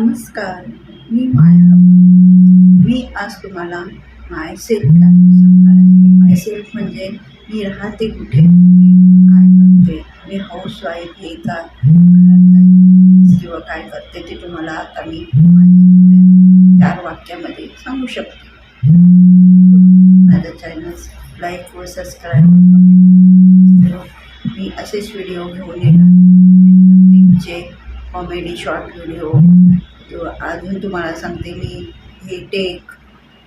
नमस्कार, मी माया. मी आज तुम्हाला मायसेल्फ सांगणार आहे. मायसेल्फ म्हणजे मी राहते कुठे, मी काय करते, मी हाऊसवाईफ आहे का, घरात काही business किंवा काय करते ते तुम्हाला आता मी माझ्या थोड्या 4 वाक्यामध्ये सांगू शकते. माझं चॅनल लाईक व सबस्क्राईब व कमेंट करा. मी असेच व्हिडिओ घेऊन येणार, टिपचे कॉमेडी शॉर्ट व्हिडिओ किंवा अजून तुम्हाला सांगते मी हे टेक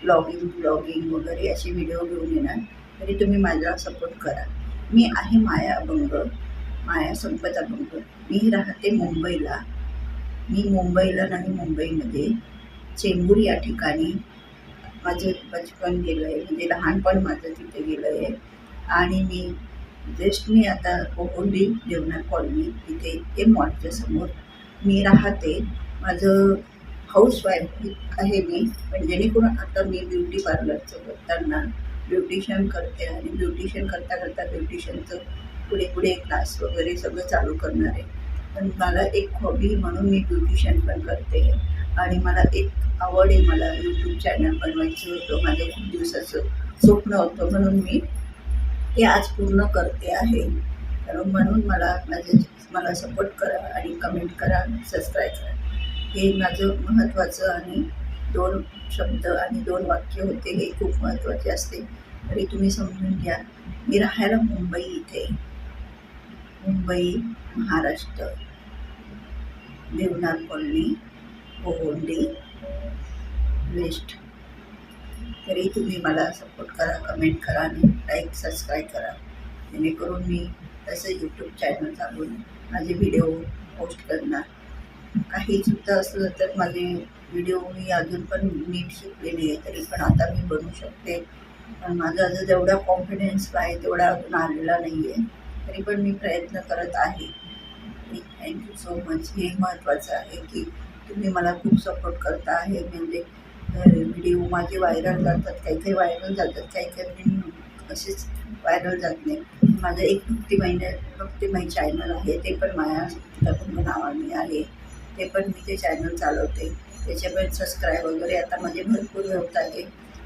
ब्लॉगिंग वगैरे असे व्हिडिओ घेऊन येणार. तरी तुम्ही माझा सपोर्ट करा. मी आहे माया संपत अभंग. मी राहते मुंबईला. मी मुंबईला नाही, मुंबईमध्ये चेंबूर या ठिकाणी माझं बचपन गेलं आहे, म्हणजे लहानपण माझं तिथे गेलं आहे. आणि मी आता कोहुंडी देवनाथ कॉलनी इथे एम मॉलच्या समोर मी राहते. माझं हाऊसवाईफ आहे मी, पण जेणेकरून आता मी ब्युटी पार्लरचं करताना ब्युटिशियन करते आणि ब्युटिशियन करता ब्युटिशियनचं पुढे क्लास वगैरे सगळं चालू करणार आहे. पण मला एक हॉबी म्हणून मी ब्युटिशियन पण करते आणि मला एक आवड आहे. मला यूट्यूब चॅनल बनवायचं होतं, माझं खूप दिवसाचं स्वप्न होतं, म्हणून मी ते आज पूर्ण करते आहे. तर म्हणून मला सपोर्ट करा आणि कमेंट करा, सबस्क्राईब करा. हे माझं महत्त्वाचं आणि 2 शब्द आणि 2 वाक्य होते, हे खूप महत्त्वाचे असते. तरी तुम्ही समजून घ्या. मी राहायला मुंबई इथे, मुंबई महाराष्ट्र, देवनाथ कॉलनी, कोहुंडी वेस्ट. तरी तुम्ही मला सपोर्ट करा, कमेंट करा आणि लाईक सबस्क्राईब करा, जेणेकरून मी तसं यूट्यूब चॅनल चालवून माझे व्हिडिओ पोस्ट करणार. काही चुकतं असलं तर माझे व्हिडिओ मी अजून पण नीट शिकलेली आहे, तरी पण आता मी बनवू शकते. पण माझा अजून जेवढा कॉन्फिडन्स आहे तेवढा अजून आलेला नाही आहे, तरी पण मी प्रयत्न करत आहे. Thank you so much. हे महत्त्वाचं आहे की तुम्ही मला खूप सपोर्ट करता आहे. म्हणजे व्हिडिओ माझे व्हायरल जातात, काही व्हायरल जातात, काही असेच व्हायरल जात नाही. माझं एक भक्तिमय चॅनल आहे, ते पण माया अभंग नावाने आहे. ते पण मी ते चॅनल चालवते. त्याचे पण सबस्क्राईब वगैरे आता माझे भरपूर होत आहे.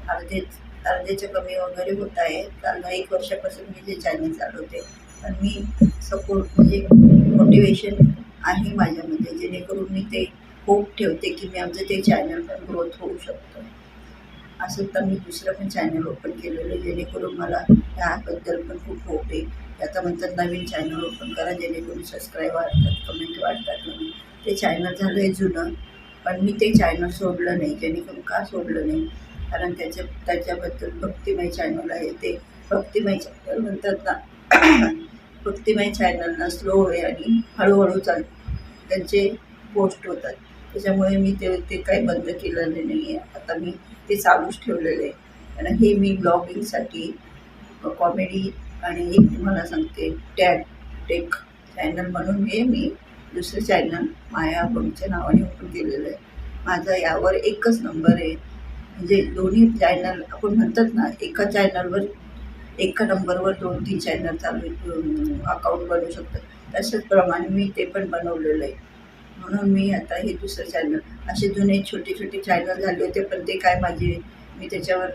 अर्धेच्या कमी वगैरे होत आहे. कारण 1 वर्षापासून मी ते चॅनल चालवते. पण मी सपोर्ट म्हणजे मोटिवेशन आहे माझ्यामध्ये, जेणेकरून मी ते होप ठेवते की मी आमचं ते चॅनल पण ग्रोथ होऊ शकतं. असं तर मी दुसरं पण चॅनल ओपन केलेलं आहे, जेणेकरून मला त्याबद्दल पण खूप होप आहे. आता म्हणतात नवीन चॅनल ओपन करा, जेणेकरून सबस्क्राईब वाढतात, कमेंट वाढतात. नवीन ते चॅनल झालं आहे जुनं, पण मी ते चॅनल सोडलं नाही. जेणेकरून का सोडलं नाही, कारण त्याच्याबद्दल भक्तिमय चॅनल आहे. ते भक्तिमय चॅनल म्हणतात ना, भक्तिमय चॅनलना स्लो आहे आणि हळूहळू त्यांचे पोस्ट होतात. त्याच्यामुळे मी ते काही बंद केलेलं नाही आहे. आता मी ते चालूच ठेवलेलं आहे. कारण हे मी ब्लॉगिंगसाठी कॉमेडी आणि एक तुम्हाला सांगते टेक चॅनल म्हणून मी दुसरं चॅनल माया अभंगच्या नावाने ओपन केलेलं आहे. माझा यावर एकच नंबर आहे. म्हणजे दोन्ही चॅनल आपण म्हणतात ना, एका नंबरवर 2-3 चॅनल चालू अकाउंट बनवू शकतात. तशाच प्रमाणे मी ते पण बनवलेलं आहे. म्हणून मी आता हे दुसरं चॅनल, असे जुने छोटे चॅनल झाले होते, पण ते काय मी त्याच्यावर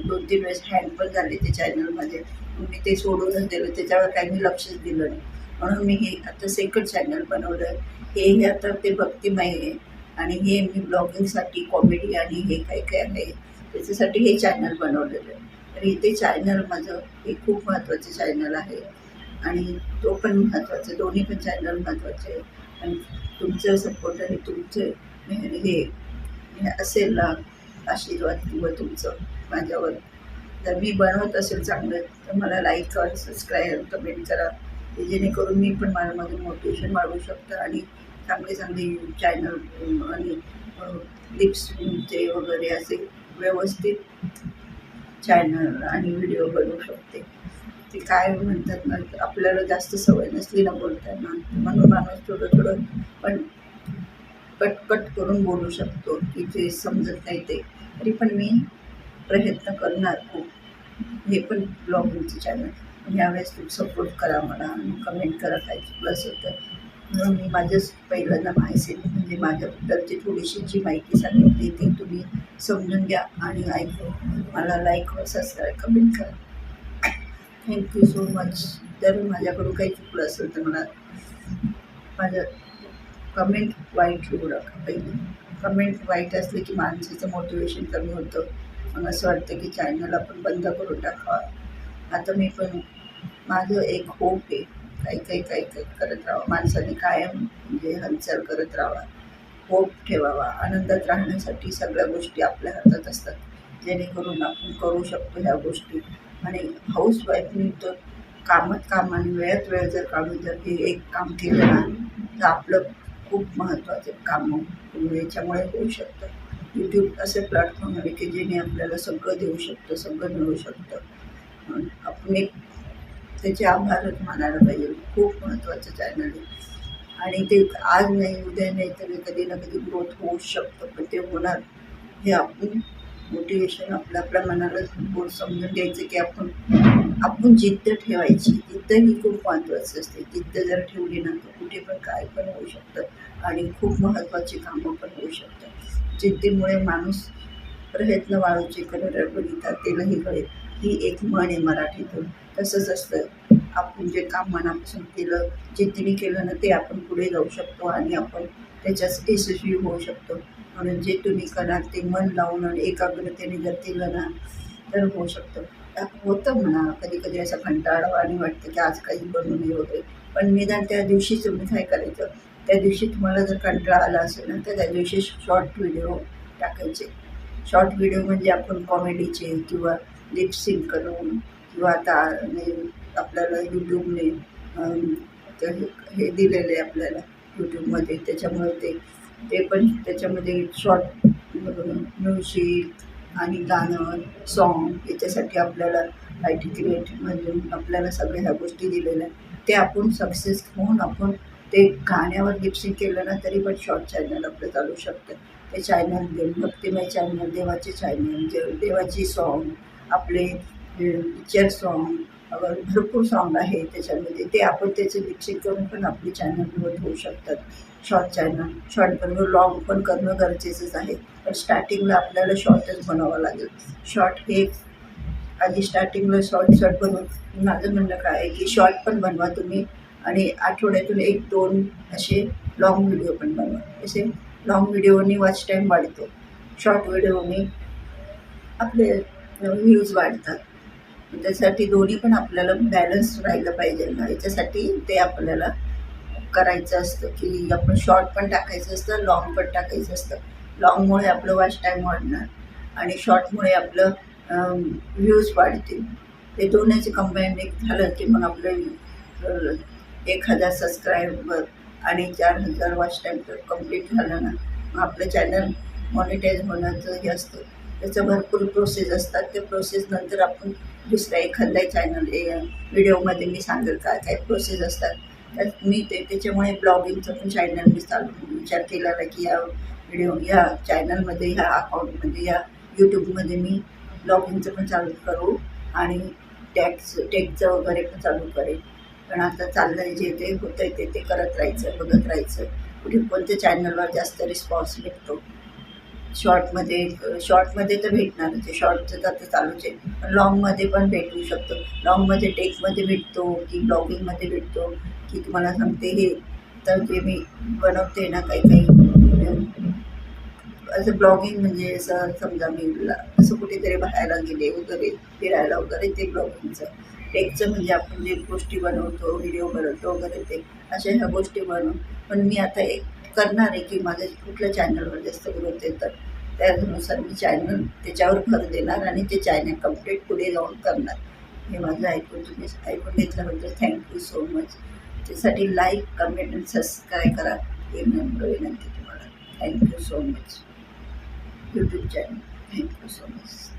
2-3 वेळेस हँग पण झाले ते चॅनल माझे. मी ते सोडूनच दिलं, त्याच्यावर काही मी लक्षच दिलं नाही. म्हणून मी हे आता सेकंड चॅनल बनवलं आहे. हे आता ते भक्तिमय आहे आणि हे मी ब्लॉगिंगसाठी कॉमेडी आणि हे काय आहे त्याच्यासाठी हे चॅनल बनवलेलं आहे. तर ते चॅनल माझं हे खूप महत्त्वाचं चॅनल आहे आणि तो पण महत्त्वाचं, दोन्ही पण चॅनल महत्त्वाचे आहे. आणि तुमचं सपोर्ट आणि तुमचं हे असेल ना आशीर्वाद किंवा तुमचं माझ्यावर, जर मी बनवत असेल चांगलं तर मला लाईक करा, सबस्क्राईब कमेंट करा, जेणेकरून मी पण माझं मोटिवेशन वाढवू शकतं आणि चांगले चॅनल आणि लिप्सचे वगैरे असे व्यवस्थित चॅनल आणि व्हिडिओ बनवू शकते. ते काय म्हणतात ना, आपल्याला जास्त सवय नसली ना बोलताना, म्हणून माणूस थोडं पण कट करून बोलू शकतो की जे समजत नाही ते. तरी पण मी प्रयत्न करणार खूप. हे पण ब्लॉगिंगचं चॅनल. ह्यावेळेस खूप सपोर्ट करा मला आणि कमेंट करा, काय चुकलं असेल तर म्हणून मी माझंच पहिल्यांदा माहिती म्हणजे माझ्याबद्दलची थोडीशी जी माहिती सांगितली ती तुम्ही समजून घ्या आणि ऐकून मला लाईक व सबस्क्राईब कमेंट करा. Thank you so much. जर माझ्याकडून काही चुकलं असेल तर मला माझं कमेंट वाईट लिहू नका. पहिली कमेंट वाईट असले की माणसाचं मोटिवेशन कमी होतं. मला असं वाटतं की चॅनल आपण बंद करून टाकावा. आता मी पण माझं एक होप आहे, काही करत राहावं. माणसाने कायम म्हणजे हालचाल करत राहावा, होप ठेवावा. आनंदात राहण्यासाठी सगळ्या गोष्टी आपल्या हातात असतात, जेणेकरून आपण करू शकतो ह्या गोष्टी. आणि हाऊसवाईफनी तर काम आणि वेळात वेळ जर काढून जर हे एक काम केलं ना तर आपलं खूप महत्त्वाचं काम याच्यामुळे होऊ शकतं. यूट्यूब असे प्लॅटफॉर्म आहे की जेणे आपल्याला सगळं देऊ शकतं, सगळं मिळू शकतं. आपण एक त्याचे आभारच मानायला पाहिजे. खूप महत्त्वाचं चॅनल आहे आणि ते आज नाही उद्या नाही तर कधी ना कधी ग्रोथ होऊ शकतं. पण ते होणार हे आपण मोटिवेशन आपल्या मनाला समजून घ्यायचं की आपण जिद्द ठेवायची. जिद्द ही खूप महत्त्वाची असते. जिद्द जर ठेवली ना तर कुठे पण काय पण होऊ शकतं आणि खूप महत्त्वाची कामं पण होऊ शकतात. जिद्दीमुळे माणूस प्रयत्न वाळूचे करून बघितला तेलही कळेल, ही एक म्हण आहे मराठीतून. तसंच असतं, आपण जे काम मनापासून केलं, जिद्दीने केलं ना ते आपण पुढे जाऊ शकतो आणि आपण त्याच्यात यशस्वी होऊ शकतो. म्हणून जे तुम्ही कराल ते मन लावून आणि एकाग्रतेने जर केलं ना तर होऊ शकतं. होतं म्हणा कधी कधी असं कंटाळावा आणि वाटतं की आज काही बनवू नये वगैरे, पण निदान त्या दिवशी तुम्ही काय करायचं, त्या दिवशी तुम्हाला जर कंटाळा आला असेल ना तर त्या दिवशी शॉर्ट व्हिडिओ टाकायचे. शॉर्ट व्हिडिओ म्हणजे आपण कॉमेडीचे किंवा लिपसिंग करून किंवा आता आपल्याला यूट्यूबने हे दिलेलं आहे आपल्याला यूट्यूबमध्ये, त्याच्यामुळे ते पण त्याच्यामध्ये शॉर्ट म्युझिक आणि गाणं सॉन्ग याच्यासाठी आपल्याला आय टी क्रिएटमधून आपल्याला सगळ्या ह्या गोष्टी दिलेल्या आहेत. ते आपण सक्सेस होऊन आपण ते गाण्यावर लिपसिंग केलं ना तरी पण शॉर्ट चॅनल आपलं चालू शकतं. ते चॅनल भक्तिमय चॅनल, देवाचे चॅनल, देवाची सॉन्ग, आपले पिक्चर सॉन्ग, भरपूर सॉन्ग आहे त्याच्यामध्ये. ते आपण त्याचे लिपसिंग करून पण आपली चॅनल ग्रोथ होऊ शकतात. शॉर्ट बरोबर लॉंग पण करणं गरजेचंच आहे. पण स्टार्टिंगला आपल्याला शॉर्टच बनवावं लागेल. शॉर्ट हे आधी स्टार्टिंगला शॉर्ट बनवून माझं म्हणणं काय आहे की शॉर्ट पण बनवा तुम्ही आणि आठवड्यातून 1-2 असे लाँग व्हिडिओ पण बनवा. असे लाँग व्हिडिओनी वॉच टाईम वाढतो, शॉर्ट व्हिडिओनी आपले व्ह्यूज वाढतात. त्यासाठी दोन्ही पण आपल्याला बॅलन्स राहिलं पाहिजे ना, याच्यासाठी ते आपल्याला करायचं असतं की आपण शॉर्ट पण टाकायचं असतं, लाँग पण टाकायचं असतं. लाँगमुळे आपलं वॉच टाईम वाढणार आणि शॉर्टमुळे आपलं व्ह्यूज वाढतील. ते दोन्हीचे कंबाईन एक झालं की मग आपलं 1000 सबस्क्रायबर आणि 4000 वॉच टाईम जर कंप्लीट झालं ना मग आपलं चॅनल मॉनिटाईज होण्याचं हे असतं. त्याचं भरपूर प्रोसेस असतात. त्या प्रोसेस नंतर आपण दुसऱ्या एखाद्या चॅनल व्हिडिओमध्ये मी सांगेल काय काय प्रोसेस असतात. त्यात मी त्याच्यामुळे ब्लॉगिंगचं पण चॅनल मी चालू विचार केलेला की या चॅनलमध्ये ह्या अकाउंटमध्ये या यूट्यूबमध्ये मी ब्लॉगिंगचं पण चालू करू आणि टेकचं वगैरे पण चालू करेल. पण आता चाललं आहे जे ते होतं आहे ते करत राहायचं, बघत राहायचं कुठे कोणत्या चॅनलवर जास्त रिस्पॉन्स भेटतो. शॉर्टमध्ये तर भेटणारच आहे, शॉर्टचं तर चालूच आहे. पण लॉंगमध्ये पण भेटू शकतो. लॉंगमध्ये टेकमध्ये भेटतो की ब्लॉगिंगमध्ये भेटतो की तुम्हाला सांगते हे तर जे मी बनवते ना काही असं ब्लॉगिंग म्हणजे असं समजा मी असं कुठेतरी बाहेर गेले वगैरे फिरायला वगैरे ते ब्लॉगिंगचं. टेकचं म्हणजे आपण जे गोष्टी बनवतो, व्हिडिओ बनवतो वगैरे ते अशा ह्या गोष्टी बनवून. पण मी आता एक करणार आहे की माझ्या कुठल्या चॅनलवर जास्त ग्रोथ येतं त्यानुसार मी चॅनल त्याच्यावर भर देणार आणि ते चॅनल कंप्लीट पुढे जाऊन करणार. हे माझं तुम्ही ऐकून घेतल्याबद्दल थँक्यू सो मच. त्यासाठी लाईक, कमेंट आणि सबस्क्राईब करा हे विनंती तुम्हाला. Thank you so much YouTube channel. Thank you so much.